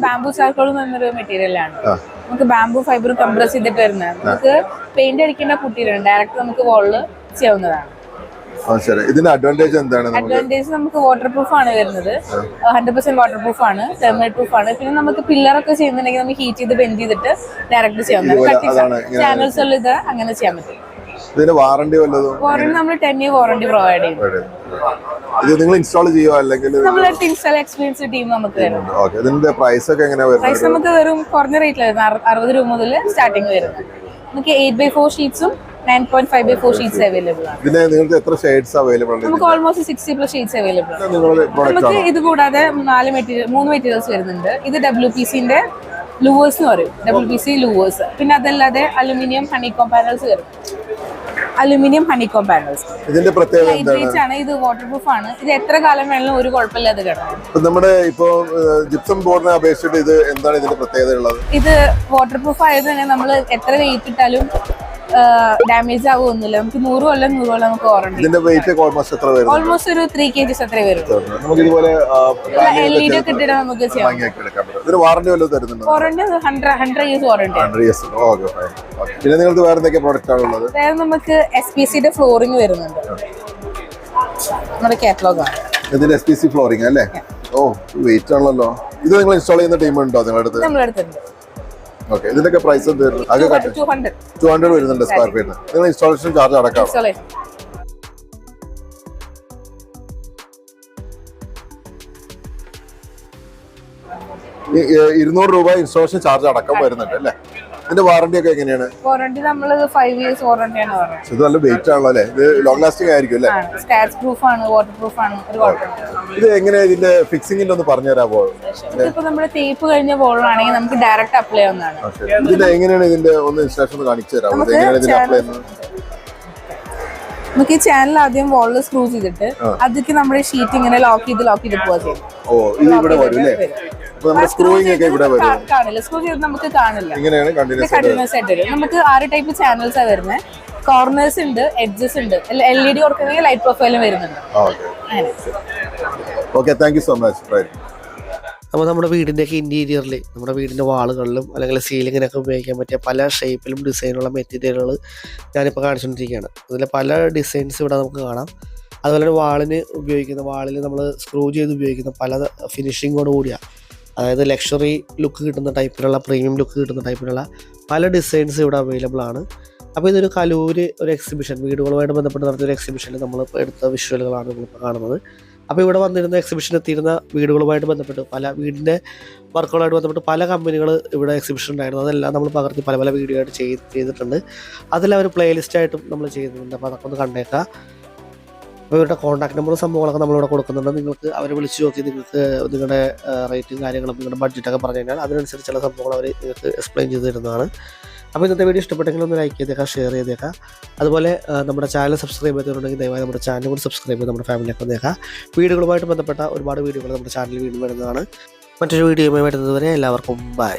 Bamboo charcoal എന്നൊരു material ആണ്. നമുക്ക് ബാംബൂ ഫൈബർ കംപ്രസ് ചെയ്തിട്ട് വരുന്നത്. നമുക്ക് പെയിന്റ് അടിക്കേണ്ട കുട്ടിയിലാണ്, ഡയറക്റ്റ് നമുക്ക് വോളിൽ ചെയ്യാവുന്നതാണ്. ഇതിന്റെ അഡ്വാൻറ്റേജ് എന്താണ്? അഡ്വാൻറ്റേജ് നമുക്ക് വാട്ടർ പ്രൂഫ് ആണ് വരുന്നത്, 100% വാട്ടർ പ്രൂഫ് ആണ്, തെർമൈറ്റ് പ്രൂഫ് ആണ്. പിന്നെ നമുക്ക് പില്ലറൊക്കെ ചെയ്യുന്നുണ്ടെങ്കിൽ നമുക്ക് ഹീറ്റ് ചെയ്ത് ബെൻഡ് ചെയ്തിട്ട് ഡയറക്റ്റ് ചെയ്യാവുന്നതാണ്. ചാനൽസ് ഉള്ള ഇത് അങ്ങനെ ചെയ്യാൻ പറ്റും. ഇതിന്റെ വാറണ്ടി വല്ലതും? വാറണ്ടി നമ്മൾ 10 year വാറണ്ടി പ്രൊവൈഡ് ചെയ്യും. ഇത് നിങ്ങൾ ഇൻസ്റ്റാൾ ചെയ്യുമോ അല്ലെങ്കിൽ നമ്മൾ ഇൻസ്റ്റാൾ എക്സ്പീരിയൻസ് ടീം നമുക്ക് തരും. ഓക്കേ. ഇതിന്റെ പ്രൈസ് ഒക്കെ എങ്ങനെയാ വരുന്നത്? പ്രൈസ് നമുക്ക് വെറും കുറഞ്ഞ റേറ്റിൽ വരുന്നത് 60 രൂപ മുതൽ സ്റ്റാർട്ടിംഗ് വരുന്നത്. നമുക്ക് 8x4 ഷീറ്റ്സും 9.5x4 ഷീറ്റ്സ് അവൈലബിൾ ആണ്. ഇതിന് നിങ്ങൾക്ക് എത്ര ഷെയ്ഡ്സ് അവൈലബിൾ ആണ്? നമുക്ക് ഓൾമോസ്റ്റ് 60+ ഷെയ്ഡ്സ് അവൈലബിൾ ആണ്. നമുക്ക് ഇത് കൂടാതെ 3 മെറ്റീരിയൽസ് വരുന്നുണ്ട്. ഇത് WPC ന്റെ ലൂവേഴ്സ് എന്ന് പറയും, WPC ലൂവേഴ്സ്. പിന്നെ അതല്ലാതെ അലുമിനിയം ഹണികോം പാനൽസ് വരും. അലുമിനിയം ഹണികോം പാനൽസ് ഇതിന്റെ പ്രത്യേകത എന്താണ്? ഇത് വാട്ടർ പ്രൂഫ് ആണ്. ഇത് എത്ര കാലം വേണമെങ്കിലും ഒരു കുഴപ്പമില്ലാതെ കിടക്കും. നമ്മുടെ ഇപ്പോ ജിപ്സം ബോർഡിനെ അപേക്ഷിച്ചിട്ട് ഇത് എന്താണ് ഇതിന്റെ പ്രത്യേകത ഉള്ളത്? ഇത് വാട്ടർ പ്രൂഫ് ആയത് തന്നെ നമ്മൾ എത്ര വെയിറ്റ് ഇട്ടാലും ഡാമേജ് ആവുമൊന്നുമില്ല. നമുക്ക് 100 കൊല്ലം നമുക്ക് വാറണ്ടി. ഇതിന്റെ വെയിറ്റ് ഓൾമോസ്റ്റ് എത്ര വരും? ഓൾമോസ്റ്റ് ഒരു 3 kg അത്രേ വരും. നമുക്ക് ഇതുപോലെ LED ഒക്കെ ഇട്ടിട്ട് നമുക്ക് ചെയ്യാം. ഇതിന് വാറണ്ടി വല്ലതും തരുന്നുണ്ടോ? Warranty 100 years warranty. 100 years. Okay, fine. പിന്നെ നിങ്ങൾക്ക് വേറെ എന്തൊക്കെ പ്രോഡക്റ്റ് ആണ് ഉള്ളത്? വേറെ നമുക്ക് SPC യുടെ ഫ്ലോറിംഗ് വരുന്നുണ്ട്. നമ്മുടെ കാറ്റലോഗ് ആണ്. ഇതിന്റെ SPC ഫ്ലോറിംഗ് അല്ലേ? ഓ, വെയിറ്റ് ആണല്ലോ. ഇത് നിങ്ങൾ ഇൻസ്റ്റാൾ ചെയ്യുന്ന ടീം ഉണ്ടോ നിങ്ങളുടെ അടുത്ത്? നമ്മുടെ അടുത്തുണ്ട്. ഓക്കേ. ഇതിന്റെയൊക്കെ പ്രൈസ് എന്ത് വരുന്നു? 200 വരുന്നുണ്ട് സ്ക്വയർ ഫീറ്റ്. നിങ്ങൾ ഇൻസ്റ്റാളേഷൻ ചാർജ് അടക്കാം. 200 രൂപ ഇൻസ്റ്റാളേഷൻ ചാർജ് അടക്കം വരുന്നുണ്ട് അല്ലേ? ഇതിന്റെ വാറണ്ടി ഒക്കെ എങ്ങനെയാണ്? വാറണ്ടി നമ്മൾ 5 years വാറണ്ടിയാണ് പറയുന്നത്. ഇത് നല്ല വെയിറ്റ് ആണല്ലോ അല്ലേ? ഇത് ലോങ് ലാസ്റ്റിംഗ് ആയിരിക്കും അല്ലേ? സ്ക്രാച്ച് പ്രൂഫ് ആണ്, വാട്ടർ പ്രൂഫ് ആണ്. ഇത് എങ്ങനെയാ ഇതിന്റെ ഫിക്സിംഗിന്റെ ഒന്ന് പറഞ്ഞു തരാമോ? ഇതിപ്പോ നമ്മുടെ തേപ്പ് കഴിഞ്ഞ ബോളാണെങ്കിൽ നമുക്ക് ഡയറക്റ്റ് അപ്ലൈ ചെയ്യാവുന്നതാണ്. ഇതിന്റെ എങ്ങനെയാണ് ഇതിന്റെ ഒന്ന് ഇൻസ്റ്റാളേഷൻ ഒന്ന് കാണിച്ചു തരാമോ? എങ്ങനെയാണ് ഇതിന്റെ അപ്ലൈ ചെയ്യുന്നത്? നമുക്ക് ഈ ചാനൽ ആദ്യം വോളിൽ സ്ക്രൂ ചെയ്തിട്ട് അതിക്ക് നമ്മുടെ ഷീറ്റ് ഇങ്ങനെ ലോക്ക് ചെയ്ത് പോവാ ചെയ്യും. ഓ, ഇത് ഇവിടെ വരും അല്ലേ? സ്ക്രൂയിങ് ഒക്കെ ഇവിടെ വരും. കാണില്ല, സ്ക്രൂ ചെയ്ത് നമുക്ക് കാണില്ല. ഇങ്ങനെയാണ് കണ്ടിന്യൂസ് ആയിട്ട് വരും. നമുക്ക് 6 ടൈപ്പ് ചാനൽസ് ആ വരുന്നത്. കോർണേഴ്സ് ഉണ്ട്, എഡ്ജസ് ഉണ്ട്, LED കൊടുക്കണമെങ്കിൽ ലൈറ്റ് പ്രൊഫൈലും വരുന്നുണ്ട്. Okay, thank you so much. അപ്പോൾ നമ്മുടെ വീടിൻ്റെയൊക്കെ ഇൻറ്റീരിയറിൽ, നമ്മുടെ വീടിൻ്റെ വാളുകളിലും അല്ലെങ്കിൽ സീലിങ്ങിനൊക്കെ ഉപയോഗിക്കാൻ പറ്റിയ പല ഷേപ്പിലും ഡിസൈനുള്ള മെറ്റീരിയലുകൾ ഞാനിപ്പോൾ കാണിച്ചുകൊണ്ടിരിക്കുകയാണ്. അതിൽ പല ഡിസൈൻസ് ഇവിടെ നമുക്ക് കാണാം. അതുപോലെ തന്നെ വാളിൽ നമ്മൾ സ്ക്രൂ ചെയ്ത് ഉപയോഗിക്കുന്ന പല ഫിനിഷിങ്ങോട് കൂടിയാണ്, അതായത് ലക്ഷറി ലുക്ക് കിട്ടുന്ന ടൈപ്പിലുള്ള, പ്രീമിയം ലുക്ക് കിട്ടുന്ന ടൈപ്പിലുള്ള പല ഡിസൈൻസ് ഇവിടെ അവൈലബിൾ ആണ്. അപ്പോൾ ഇതൊരു കലൂര് ഒരു എക്സിബിഷൻ, വീടുകളുമായിട്ട് ബന്ധപ്പെട്ട് നടത്തിയൊരു എക്സിബിഷനിൽ നമ്മൾ എടുത്ത വിഷ്വലുകളാണ് നമ്മളിപ്പോൾ കാണുന്നത്. അപ്പോൾ ഇവിടെ വന്നിരുന്ന എക്സിബിഷൻ എത്തിയിരുന്ന വീടുകളുമായിട്ട് ബന്ധപ്പെട്ട് വീടിൻ്റെ വർക്കുകളായിട്ട് ബന്ധപ്പെട്ട് പല കമ്പനികൾ ഇവിടെ എക്സിബിഷൻ ഉണ്ടായിരുന്നു. അതെല്ലാം നമ്മൾ പകർത്തി പല വീഡിയോ ആയിട്ട് ചെയ്തിട്ടുണ്ട്. അതെല്ലാം ഒരു പ്ലേലിസ്റ്റായിട്ടും നമ്മൾ ചെയ്യുന്നുണ്ട്. അപ്പോൾ അതൊക്കെ ഒന്ന് കണ്ടേക്കാം. അപ്പോൾ ഇവരുടെ കോൺടാക്ട് നമ്പറും സംഭവങ്ങളൊക്കെ നമ്മളിവിടെ കൊടുക്കുന്നുണ്ട്. നിങ്ങൾക്ക് അവരെ വിളിച്ച് നോക്കി നിങ്ങൾക്ക് നിങ്ങളുടെ റേറ്റും കാര്യങ്ങളും നിങ്ങളുടെ ബഡ്ജറ്റൊക്കെ പറഞ്ഞു കഴിഞ്ഞാൽ അതിനനുസരിച്ചുള്ള സംഭവങ്ങൾ അവർ നിങ്ങൾക്ക് എക്സ്പ്ലെയിൻ ചെയ്ത് തരുന്നതാണ്. അപ്പോൾ ഇന്നത്തെ വീഡിയോ ഇഷ്ടപ്പെട്ടെങ്കിൽ ഒന്ന് ലൈക്ക് ചെയ്തേക്കാം, ഷെയർ ചെയ്തേക്കാം. അതുപോലെ നമ്മുടെ ചാനൽ സബ്സ്ക്രൈബ് ചെയ്തിട്ടുണ്ടെങ്കിൽ ദയവായി നമ്മുടെ ചാനൽ കൂടി സബ്സ്ക്രൈബ് ചെയ്ത് നമ്മുടെ ഫാമിലിയൊക്കെ വന്നേക്കാം. വീഡിയോകളുമായിട്ട് ബന്ധപ്പെട്ട ഒരുപാട് വീഡിയോകൾ നമ്മുടെ ചാനലിൽ വീണ്ടും വരുന്നതാണ്. മറ്റൊരു വീഡിയോയുമായി വരുന്നത് വരെ എല്ലാവർക്കും ബൈ.